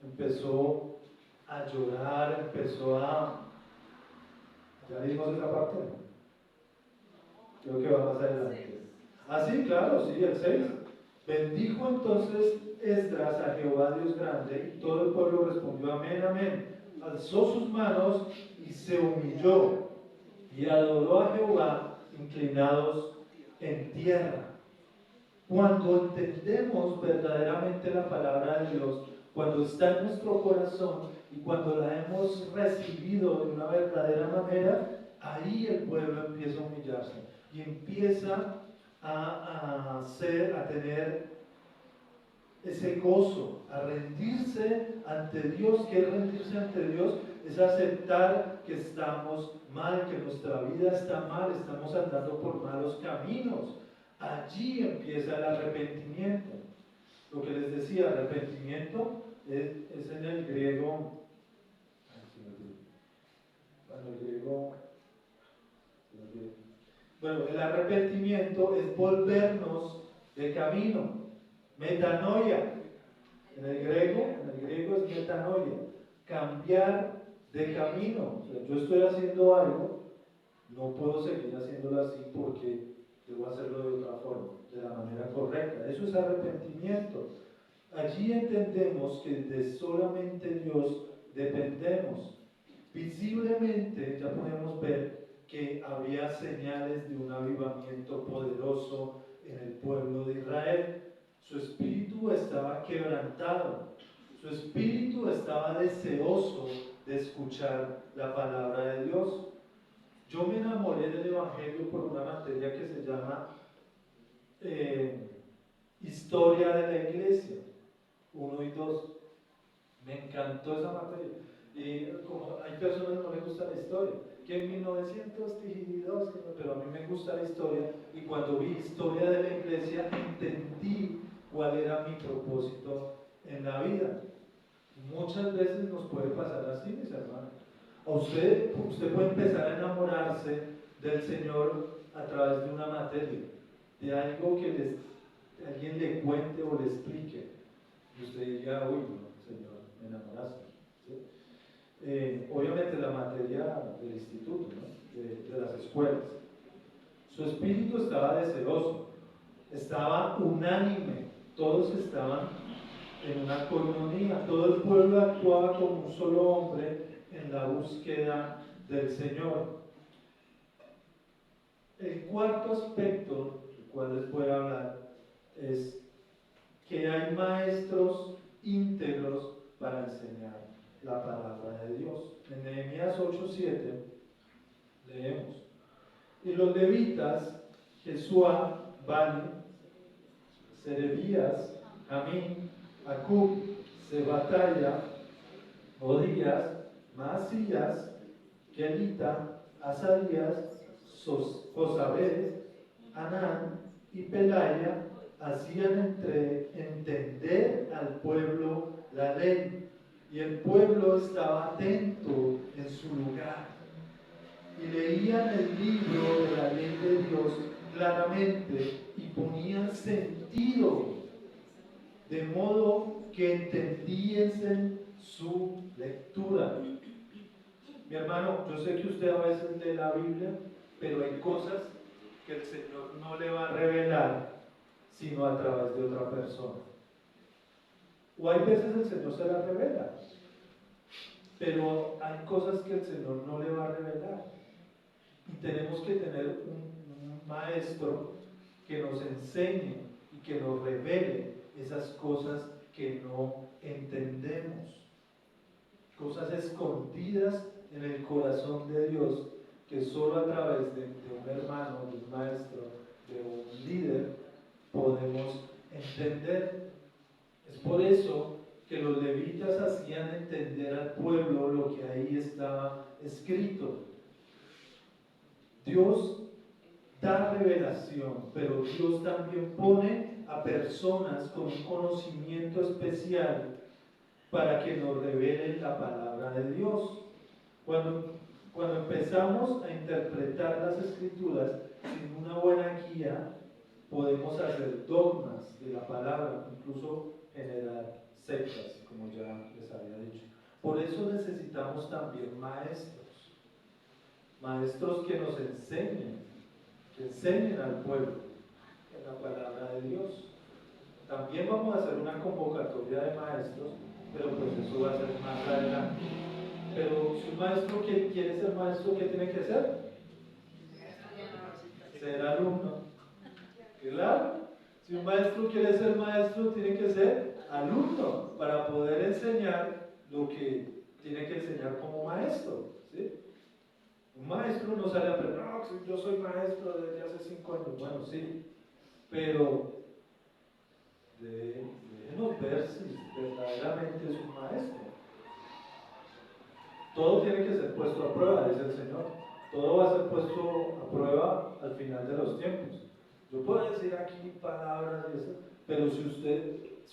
Empezó a llorar, empezó a. ¿Ya vimos esa parte? Creo que va más adelante. Ah, sí, claro, sí, el 6. Bendijo entonces Esdras a Jehová Dios grande, y todo el pueblo respondió amén, amén. Alzó sus manos y se humilló y adoró a Jehová inclinados en tierra. Cuando entendemos verdaderamente la palabra de Dios, cuando está en nuestro corazón y cuando la hemos recibido de una verdadera manera, ahí el pueblo empieza a humillarse y empieza a tener ese gozo, a rendirse ante Dios. ¿Qué es rendirse ante Dios? Es aceptar que estamos mal, que nuestra vida está mal, estamos andando por malos caminos. Allí empieza el arrepentimiento. Lo que les decía, arrepentimiento es en el griego. Bueno, el arrepentimiento es volvernos de camino. Metanoia. En el griego es metanoia. Cambiar de camino. O sea, yo estoy haciendo algo, no puedo seguir haciéndolo así porque debo hacerlo de otra forma, de la manera correcta. Eso es arrepentimiento. Allí entendemos que de solamente Dios dependemos. Visiblemente ya podemos ver que había señales de un avivamiento poderoso en el pueblo de Israel. Su espíritu estaba quebrantado, su espíritu estaba deseoso de escuchar la palabra de Dios. Yo me enamoré del Evangelio por una materia que se llama Historia de la Iglesia, 1 y 2. Me encantó esa materia. Y como hay personas que no les gusta la historia, que en 1922, pero a mí me gusta la historia, y cuando vi historia de la iglesia entendí cuál era mi propósito en la vida. Muchas veces nos puede pasar así, mis hermanos. Usted puede empezar a enamorarse del Señor a través de una materia, de algo que alguien le cuente o le explique. Y usted diría, uy, no, Señor, me enamoraste. ¿Sí? Obviamente la materia del instituto, ¿no? de las escuelas. Su espíritu estaba deseoso, estaba unánime, todos estaban en una coinonía, todo el pueblo actuaba como un solo hombre en la búsqueda del Señor. El cuarto aspecto del cual les voy a hablar es que hay maestros íntegros para enseñar la palabra de Dios. En Nehemías 8:7 leemos: y los levitas, Jesúa, Bani, Serebías, Jamín, Acub, Sebataya, Odías, Masías, Kelita, Azarías, Josabed, Anán y Pelaya hacían entender al pueblo la ley, y el pueblo estaba atento en su lugar y leían el libro de la ley de Dios claramente y ponían sentido, de modo que entendiesen su lectura. Mi hermano, yo sé que usted a veces lee la Biblia, pero hay cosas que el Señor no le va a revelar sino a través de otra persona. O hay veces el Señor se la revela, pero hay cosas que el Señor no le va a revelar. Y tenemos que tener un maestro que nos enseñe y que nos revele esas cosas que no entendemos. Cosas escondidas en el corazón de Dios que solo a través de un hermano, de un maestro, de un líder podemos entender. Es por eso que los levitas hacían entender al pueblo lo que ahí estaba escrito. Dios da revelación, pero Dios también pone a personas con un conocimiento especial para que nos revelen la palabra de Dios. Cuando empezamos a interpretar las escrituras sin una buena guía, podemos hacer dogmas de la palabra, incluso generar sectas, como ya les había dicho. Por eso necesitamos también maestros que nos enseñen, que enseñen al pueblo en la palabra de Dios. También vamos a hacer una convocatoria de maestros, pero pues eso va a ser más adelante. Pero si un maestro que quiere ser maestro, ¿qué tiene que hacer? Ser alumno. Claro, si un maestro quiere ser maestro, tiene que ser alumno para poder enseñar lo que tiene que enseñar como maestro. ¿Sí? Un maestro no sale a aprender, no, yo soy maestro desde hace 5 años. Bueno, sí, pero déjenos ver si verdaderamente es un maestro. Todo tiene que ser puesto a prueba, dice el Señor. Todo va a ser puesto a prueba al final de los tiempos. Yo puedo decir aquí palabras y eso, pero si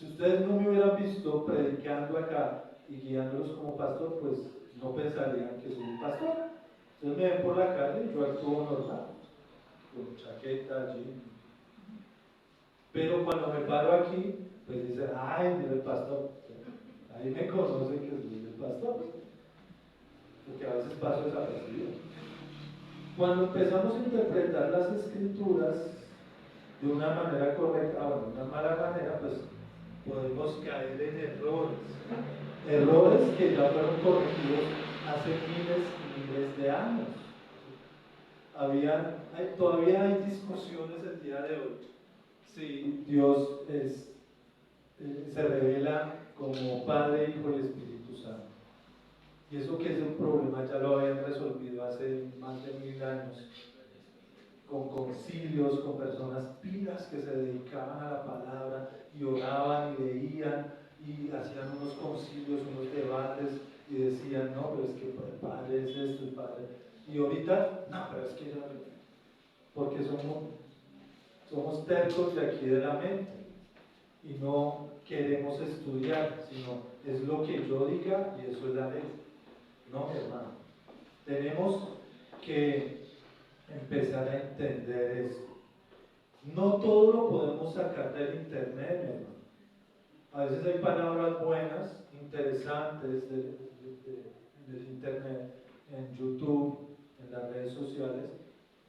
ustedes no me hubieran visto predicando acá y guiándolos como pastor, pues no pensarían que soy un pastor. Entonces me ven por la calle y yo actúo normal, con chaqueta, jean. Pero cuando me paro aquí, pues dicen, ay, mira el pastor. Ahí me conocen que soy el pastor, porque a veces paso desapercibido. Cuando empezamos a interpretar las escrituras de una manera correcta o de una mala manera, pues podemos caer en errores que ya fueron corregidos hace miles y miles de años. Todavía hay discusiones el día de hoy si Dios se revela como Padre, Hijo y Espíritu Santo. Y eso que es un problema ya lo habían resolvido hace más de 1000 años, con concilios, con personas pilas que se dedicaban a la palabra y oraban y leían y hacían unos concilios, unos debates y decían, no, pero es que el Padre es esto, el Padre. Y ahorita, no, pero es que yo, porque somos tercos de aquí de la mente y no queremos estudiar, sino es lo que yo diga y eso es la ley. No, mi hermano, tenemos que empezar a entender esto. No todo lo podemos sacar del internet, mi hermano. A veces hay palabras buenas, interesantes en el internet, en YouTube, en las redes sociales,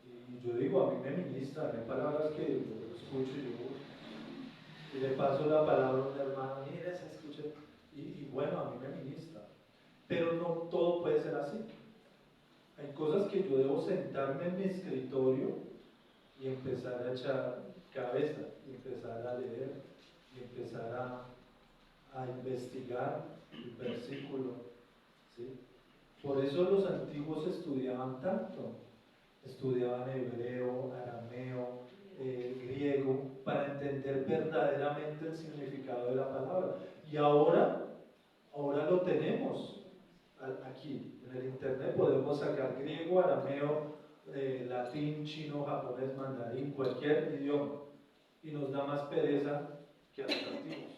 y yo digo, a mí me ministran, hay palabras que yo escucho y le paso la palabra a un hermano, mira, se escucha, y bueno, a mí me ministra. Pero no todo puede ser así. Hay cosas que yo debo sentarme en mi escritorio y empezar a echar cabeza, y empezar a leer, y empezar a investigar el versículo, ¿sí? Por eso los antiguos estudiaban tanto, estudiaban hebreo, arameo, griego, para entender verdaderamente el significado de la palabra. Y ahora lo tenemos aquí, en el internet podemos sacar griego, arameo, latín, chino, japonés, mandarín, cualquier idioma, y nos da más pereza que a los antiguos.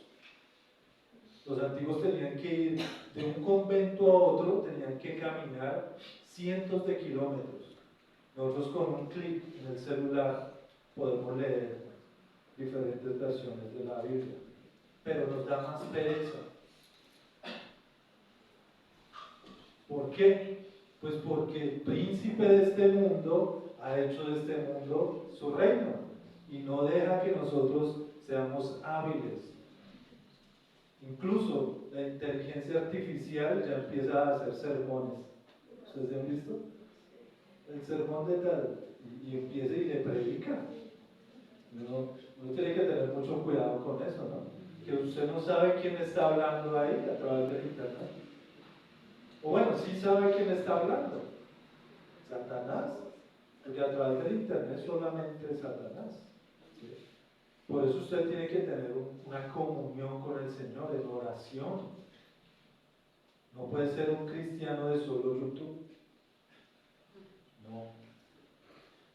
Los antiguos tenían que ir de un convento a otro, tenían que caminar cientos de kilómetros. Nosotros con un clic en el celular podemos leer diferentes versiones de la Biblia, pero nos da más pereza. ¿Por qué? Pues porque el príncipe de este mundo ha hecho de este mundo su reino y no deja que nosotros seamos hábiles. Incluso la inteligencia artificial ya empieza a hacer sermones. ¿Ustedes han visto? El sermón de tal, y empieza y le predica. Uno tiene que tener mucho cuidado con eso, ¿no? Que usted no sabe quién está hablando ahí a través del internet. O bueno, sí sabe quién está hablando. Satanás. Porque a través del internet solamente es Satanás. ¿Sí? Por eso usted tiene que tener una comunión con el Señor en oración. No puede ser un cristiano de solo YouTube. No.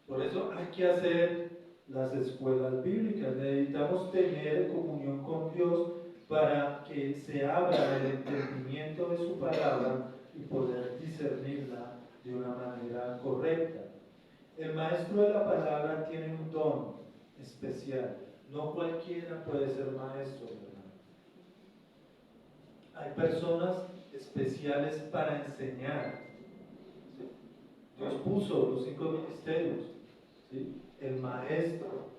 Por eso hay que hacer las escuelas bíblicas. Necesitamos tener comunión con Dios para que se abra el entendimiento de su palabra y poder discernirla de una manera correcta. El maestro de la palabra tiene un don especial. No cualquiera puede ser maestro, ¿verdad? Hay personas especiales para enseñar. ¿Sí? Dios puso los 5 ministerios. ¿Sí? El maestro,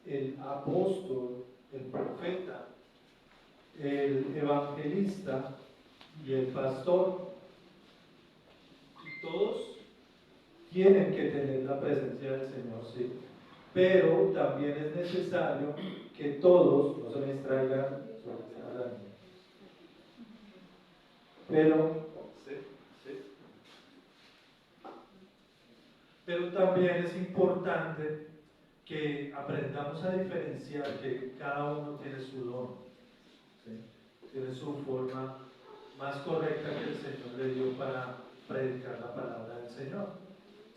el apóstol, el profeta, el evangelista y el pastor. Y todos tienen que tener la presencia del Señor, sí. Pero también es necesario que todos, no se me distraigan, pero también es importante que aprendamos a diferenciar que cada uno tiene su don, ¿sí? Tiene su forma más correcta que el Señor le dio para predicar la palabra del Señor,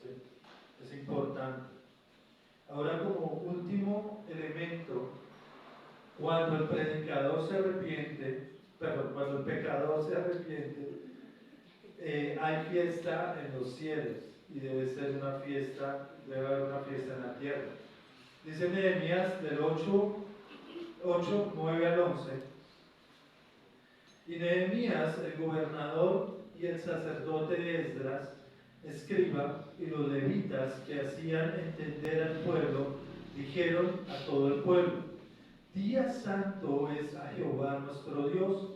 ¿sí? Es importante. Ahora, como último elemento, cuando el predicador se arrepiente, perdón, cuando el pecador se arrepiente, hay fiesta en los cielos y debe ser una fiesta, debe haber una fiesta en la tierra. Dice Nehemías del 8, 9 al 11. Y Nehemías, el gobernador y el sacerdote Esdras, escriba, y los levitas que hacían entender al pueblo, dijeron a todo el pueblo: Día santo es a Jehová nuestro Dios.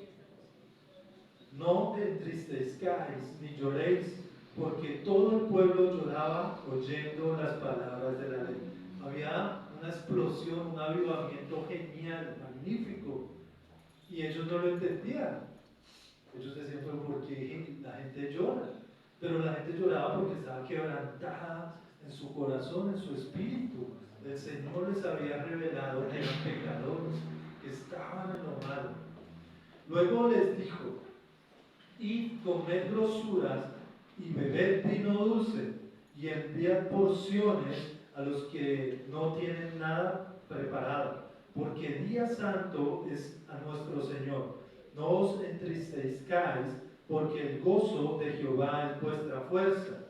No entristezcáis ni lloréis, porque todo el pueblo lloraba oyendo las palabras de la ley. Había una explosión, un avivamiento genial, magnífico, y ellos no lo entendían. Ellos decían: pero ¿por qué la gente llora? Pero la gente lloraba porque estaba quebrantada en su corazón, en su espíritu. El Señor les había revelado que eran pecadores, que estaban en lo malo. Luego les dijo: Id, comed grosuras y bebed vino dulce, y enviad porciones a los que no tienen nada preparado, porque día santo es a nuestro Señor. No os entristezcáis, porque el gozo de Jehová es vuestra fuerza.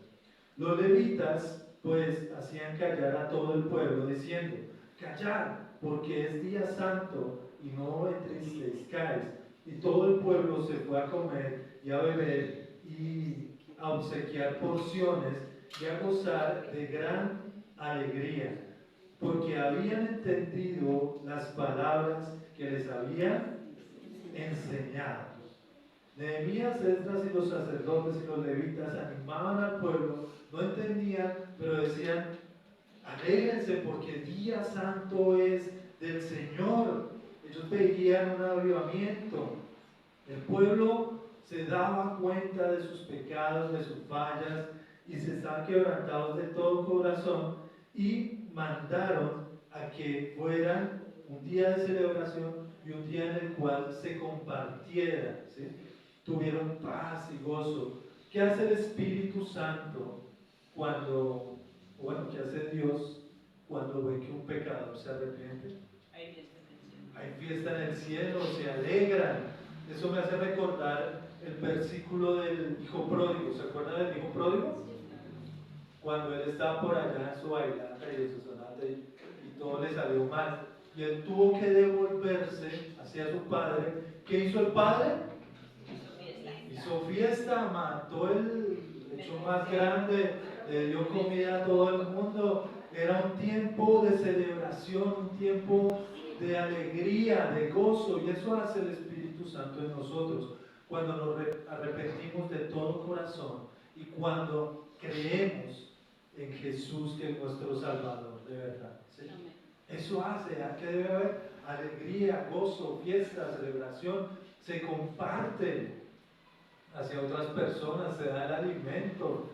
Los levitas pues hacían callar a todo el pueblo, diciendo: Callad, porque es día santo y no entristezcáis. Y todo el pueblo se fue a comer y a beber y a obsequiar porciones y a gozar de gran alegría, porque habían entendido las palabras que les habían enseñado. Nehemías, Esdras y los sacerdotes y los levitas animaban al pueblo, no entendían, pero decían: alégrense porque día santo es del Señor. Ellos veían un avivamiento. El pueblo se daba cuenta de sus pecados, de sus fallas, y se estaban quebrantados de todo corazón, y mandaron a que fueran un día de celebración y un día en el cual se compartiera, ¿sí? Tuvieron paz y gozo. ¿Qué hace el Espíritu Santo cuando, bueno, qué hace Dios cuando ve que un pecador se arrepiente? Hay fiesta en el cielo, se alegran. Eso me hace recordar el versículo del hijo pródigo. ¿Se acuerdan del hijo pródigo? Cuando él estaba por allá en su bailanta y en su sonata y todo le salió mal. Y él tuvo que devolverse hacia su padre. ¿Qué hizo el padre? Hizo fiesta, mató el hecho más grande, le dio comida a todo el mundo. Era un tiempo de celebración, un tiempo de alegría, de gozo, y eso hace el Espíritu Santo en nosotros cuando nos arrepentimos de todo corazón y cuando creemos en Jesús, que es nuestro Salvador, de verdad, ¿sí? Eso hace que debe haber alegría, gozo, fiesta, celebración, se comparte hacia otras personas, se da el alimento,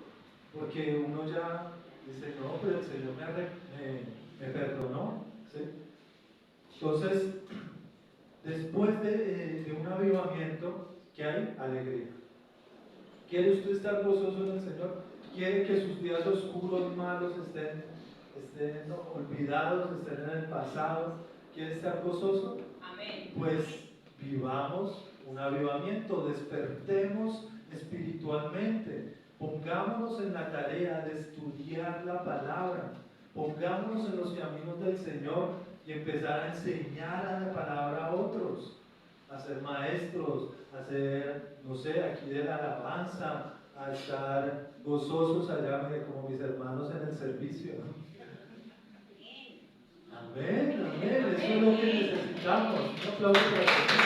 porque uno ya dice: no, pero el Señor me perdonó, ¿sí? Entonces, después de un avivamiento, ¿qué hay? Alegría. ¿Quiere usted estar gozoso en el Señor? ¿Quiere que sus días oscuros, malos estén olvidados, estén en el pasado? ¿Quiere estar gozoso? Amén. Pues vivamos un avivamiento, despertemos espiritualmente, pongámonos en la tarea de estudiar la palabra, pongámonos en los caminos del Señor y empezar a enseñar a la palabra a otros, a ser maestros, a ser, no sé, aquí de la alabanza, a estar gozosos allá, mire, como mis hermanos en el servicio. Amén, amén, eso es lo que necesitamos. Un aplauso para Jesús.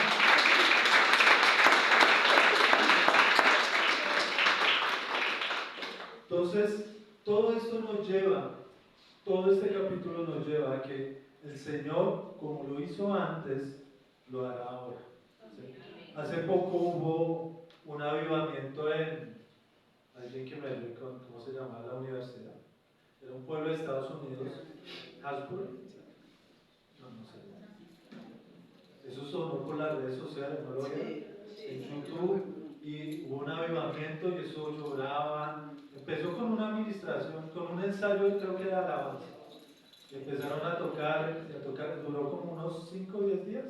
Entonces, todo esto nos lleva, todo este capítulo nos lleva a que el Señor, como lo hizo antes, lo hará ahora. ¿Sí? Hace poco hubo un avivamiento en, alguien que me ayude con cómo se llama la universidad. Era un pueblo de Estados Unidos, Hasbro. No sé. Eso sonó por las redes sociales, ¿no lo vieron? En YouTube, y hubo un avivamiento y eso lloraban. Empezó con una administración, con un ensayo, creo que era alabanza. Y empezaron a tocar, duró como unos 5 o 10 días.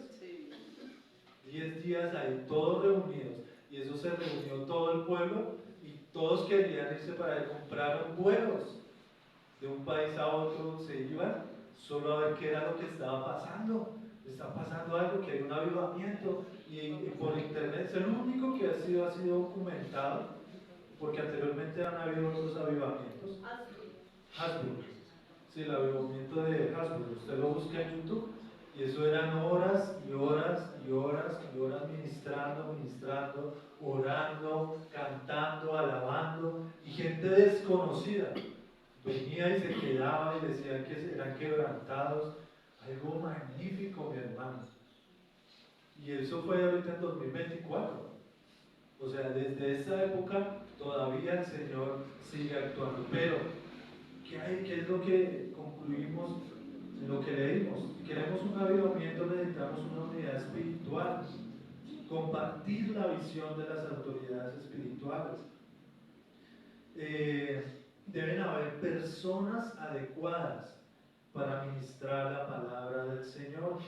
10 días ahí, todos reunidos. Y eso se reunió todo el pueblo y todos querían irse para allá. Compraron vuelos de un país a otro, se iban solo a ver qué era lo que estaba pasando. Está pasando algo, que hay un avivamiento, y por internet es el único que ha sido documentado, porque anteriormente han habido otros avivamientos. Hasbro, sí, el avivamiento de Hasbro, usted lo busca en YouTube, y eso eran horas y horas y horas y horas ministrando, orando, cantando, alabando, y gente desconocida venía y se quedaba y decía que eran quebrantados. Algo magnífico, mi hermano. Y eso fue ahorita en 2024. O sea, desde esa época todavía el Señor sigue actuando. Pero, ¿qué es lo que concluimos en lo que leímos? Si queremos un avivamiento, necesitamos una unidad espiritual. Compartir la visión de las autoridades espirituales. Deben haber personas adecuadas para ministrar la palabra del Señor.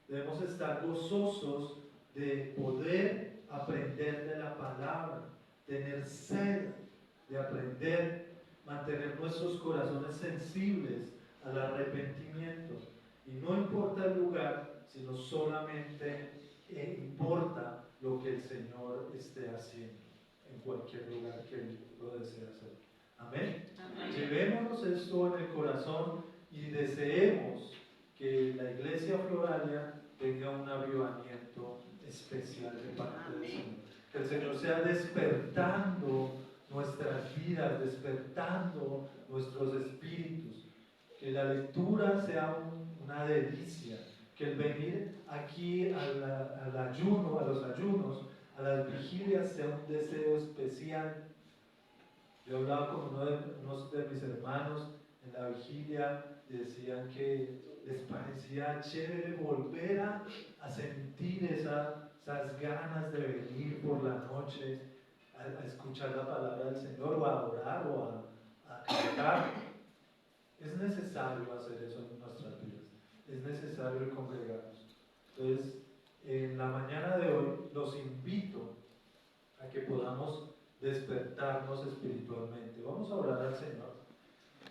Debemos estar gozosos de poder aprender de la palabra, tener sed de aprender, mantener nuestros corazones sensibles al arrepentimiento. Y no importa el lugar, sino solamente importa lo que el Señor esté haciendo en cualquier lugar que Él lo desee hacer. Amén. Amén. Llevémonos esto en el corazón y deseemos que la iglesia Floralia tenga un avivamiento especial de parte del Señor. Que el Señor sea despertando nuestras vidas, despertando nuestros espíritus. Que la lectura sea una delicia. Que el venir aquí al ayuno, a los ayunos, a las vigilias sea un deseo especial. Yo hablaba con unos de mis hermanos en la vigilia y decían que les parecía chévere volver a sentir esas ganas de venir por la noche a escuchar la palabra del Señor o a orar o a cantar. Es necesario hacer eso en nuestras vidas, es necesario el congregarnos. Entonces, en la mañana de hoy los invito a que podamos despertarnos espiritualmente. Vamos a orar al Señor.